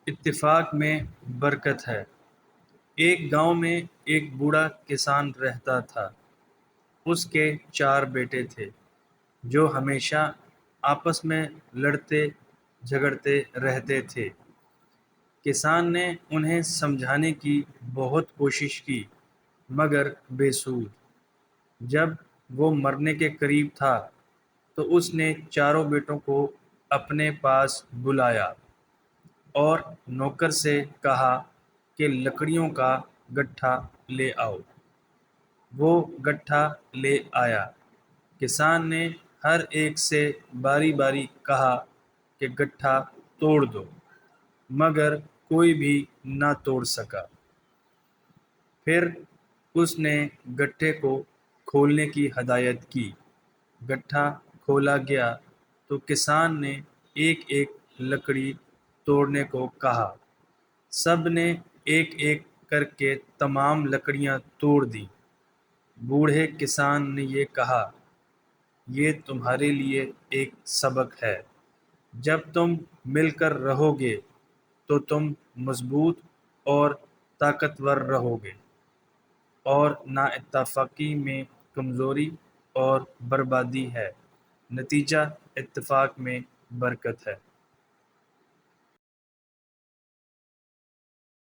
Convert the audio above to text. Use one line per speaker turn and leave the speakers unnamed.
اتفاق میں برکت ہے۔ ایک گاؤں میں ایک بوڑھا کسان رہتا تھا۔ اس کے 4 بیٹے تھے جو ہمیشہ آپس میں لڑتے جھگڑتے رہتے تھے۔ کسان نے انہیں سمجھانے کی بہت کوشش کی مگر بے سود۔ جب وہ مرنے کے قریب تھا تو اس نے چاروں بیٹوں کو اپنے پاس بلایا اور نوکر سے کہا کہ لکڑیوں کا گٹھا لے آؤ۔ وہ گٹھا لے آیا۔ کسان نے ہر ایک سے باری باری کہا کہ گٹھا توڑ دو، مگر کوئی بھی نہ توڑ سکا۔ پھر اس نے گٹھے کو کھولنے کی ہدایت کی۔ گٹھا کھولا گیا تو کسان نے ایک ایک لکڑی توڑنے کو کہا۔ سب نے ایک ایک کر کے تمام لکڑیاں توڑ دیں۔ بوڑھے کسان نے یہ کہا، یہ تمہارے لیے ایک سبق ہے۔ جب تم مل کر رہو گے تو تم مضبوط اور طاقتور رہو گے، اور نااتفاقی میں کمزوری اور بربادی ہے، نتیجہ اتفاق میں برکت ہے۔